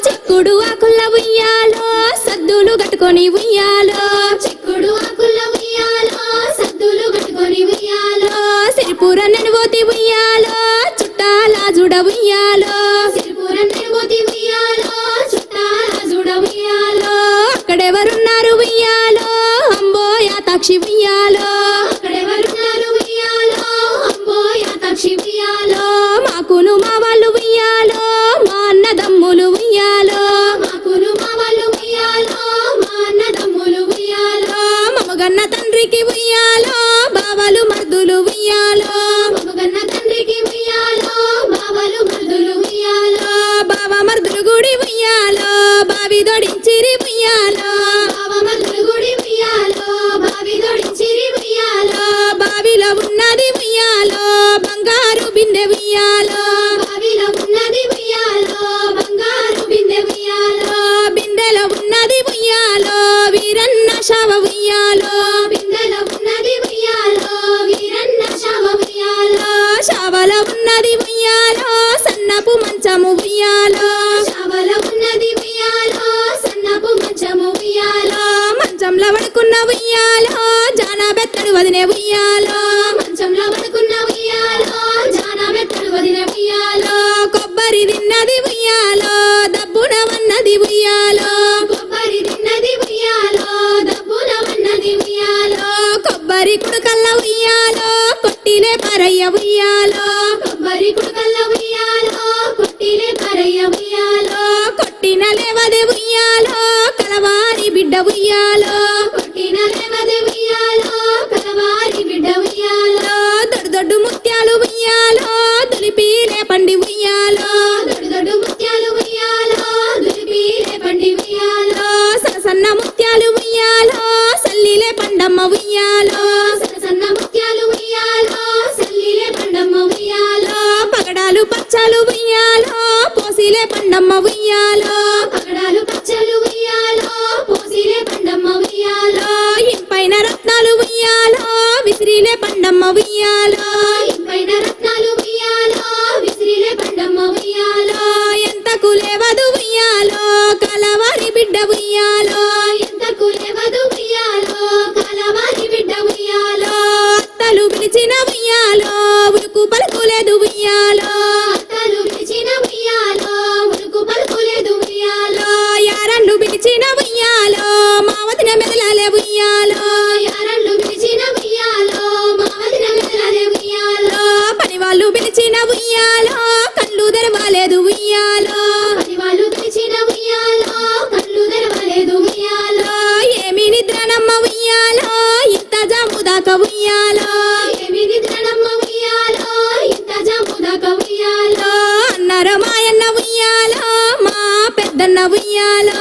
చిక్కుడు ఆకుల ఉయ్యాలో సద్దులు కట్టుకొని ఉయ్యాలో చిక్కుడు ఆకుల ఉయ్యాలో సద్దులు కట్టుకొని ఉయ్యాలో సిరిపుర నెనువోతి ఉయ్యాలో చుట్టాల జుడ ఉయ్యాలో సిరిపుర నెనువోతి ఉయ్యాలో చుట్టాల జుడ ఉయ్యాలో అక్కడెవరున్నారు ఉయ్యాలో అంబోయ తాక్షి ఉయ్యాలో అక్కడెవరున్నారు ఉయ్యాలో అంబోయ తాక్షి ఉయ్యాలో మాకును మా వాళ్ళు ఉయ్యాలో మా అన్నదమ్ములు ఉయ్యాలో మాకును మా వాళ్ళు ఉయ్యాలో మా అన్నదమ్ములు ఉయ్యాలో మమగన్న తండ్రికి ఉయ్యాలో బావలు మర్దులు ఉయ్యాలో మమగన్న తండ్రికి ఉయ్యాలో బావలు మర్దులు ఉయ్యాలో బావ మర్దులు గుడి ఉయ్యాలో బావి దొడించిరి ఉయ్యాలో బావ మర్దులు గుడి ఉయ్యాలో బావి దొడించిరి ఉయ్యాలో బావిలో ఉన్నది ఉయ్యాలో బంగారు బిందె ఉయ్యాలో బావిలో ఉన్నది ఉయ్యాలో బంగారు బిందె ఉయ్యాలో బిందెలో ఉన్నది ఉయ్యాలో వీరన్న శవ ఉయ్యాలో బిందెలో ఉన్నది ఉయ్యాలో వీరన్న శవ ఉయ్యాలో శవలో ఉన్నది ఉయ్యాలో సన్నపు మంచము ఉయ్యాలో శవల ఉన్నది ఉయ్యాలో సన్నపు మంచము ఉయ్యాలో మంచంలో పడుకున్న ఉయ్యాలో జానా బెత్తడు వదినే ఉయ్యాలో మంచంలో పడుకున్న ఉయ్యాలో జానా మెత్తడు వదిన ఉయ్యాలో కొబ్బరి తిన్నది ఉయ్యాలో దబ్బున వన్నది ఉయ్యాలో కొబ్బరి తిన్నది ఉయ్యాలో దబ్బున వన్నది ఉయ్యాలో కొబ్బరి కుడుకల్ల ఉయ్యాలో కొట్టిలే పరయ్య ఉయ్యాలో కొబ్బరి కుడుకల్ల ఉయ్యాలో కొట్టిలే పరయ్య ఉయ్యాలో కొట్టిన లేవదే ఉయ్యాలో కలవారి బిడ్డ ఉయ్యాలో కొట్టిన లేవదే ఉయ్యాలో కలవారి బిడ్డ ఉయ్యాలో దొడ్డు దొడ్డు ముత్యాలు ఉయ్యాలో దులిపీలే పండి ఉయ్యాలో దొడ్డు దొడ్డు ముత్యాలు ఉయ్యాలో దులిపీలే పండి ఉయ్యాలో సన్న సన్న ముత్యాలు ఉయ్యాలో సల్లిలే పండమ్మ ఉయ్యాలో సన్న ముత్యాలు ఉయ్యాలో సల్లిలే పండమ్మ ఉయ్యాలో పగడాలు పచ్చలు ఉయ్యాలో పోసిలే పండమ్మ ఉయ్యాలో పగడాలు పచ్చలు ఉయ్యాలో పోసిలే పండమ్మ ఉయ్యాలో ఇంపైన రత్నాలు ఉయ్యాలో విసిరిలే పండమ్మ ఉయ్యాలో ఇంపైన రత్నాలు ఉయ్యాలో విసిరిలే పండమ్మ ఉయ్యాలో ఎంతకు లేవదు ఉయ్యాలో కలవారి బిడ్డ ఉయ్యాలో ఎంతకు లేవదు ఉయ్యాలో కలవారి బిడ్డ ఉయ్యాలో అత్తలు పిలిచిన ఉయ్యాలో ఉరుకు పలుకులేదు ఉయ్యాలో అత్తలు పిలిచిన ఉయ్యాలో ఉరుకు పలుకులేదు ఉయ్యాలో యారళ్ళు పిలిచిన ఉయ్యాలో మా వదిన మెదలాలే ఉయ్యాలో యారళ్ళు పిలిచిన ఉయ్యాలో మా వదిన మెదలాలే ఉయ్యాలో పని వాళ్ళు పిలిచిన ఉయ్యాలో కళ్ళు తెరవాలేదు ఉయ్యాలో పని వాళ్ళు పిలిచిన ఉయ్యాలో కళ్ళు తెరవలేదు ఉయ్యాలో ఏమి నిద్రనమ్మ ఉయ్యాలో ఇంత జాము దాకా ఉయ్యాలో ఏమి నిద్రనమ్మ ఉయ్యాలో ఇంత జాము దాకా ఉయ్యాలో అన్నర మాయన్న ఉయ్యాలో మా పెద్దన్న ఉయ్యాలో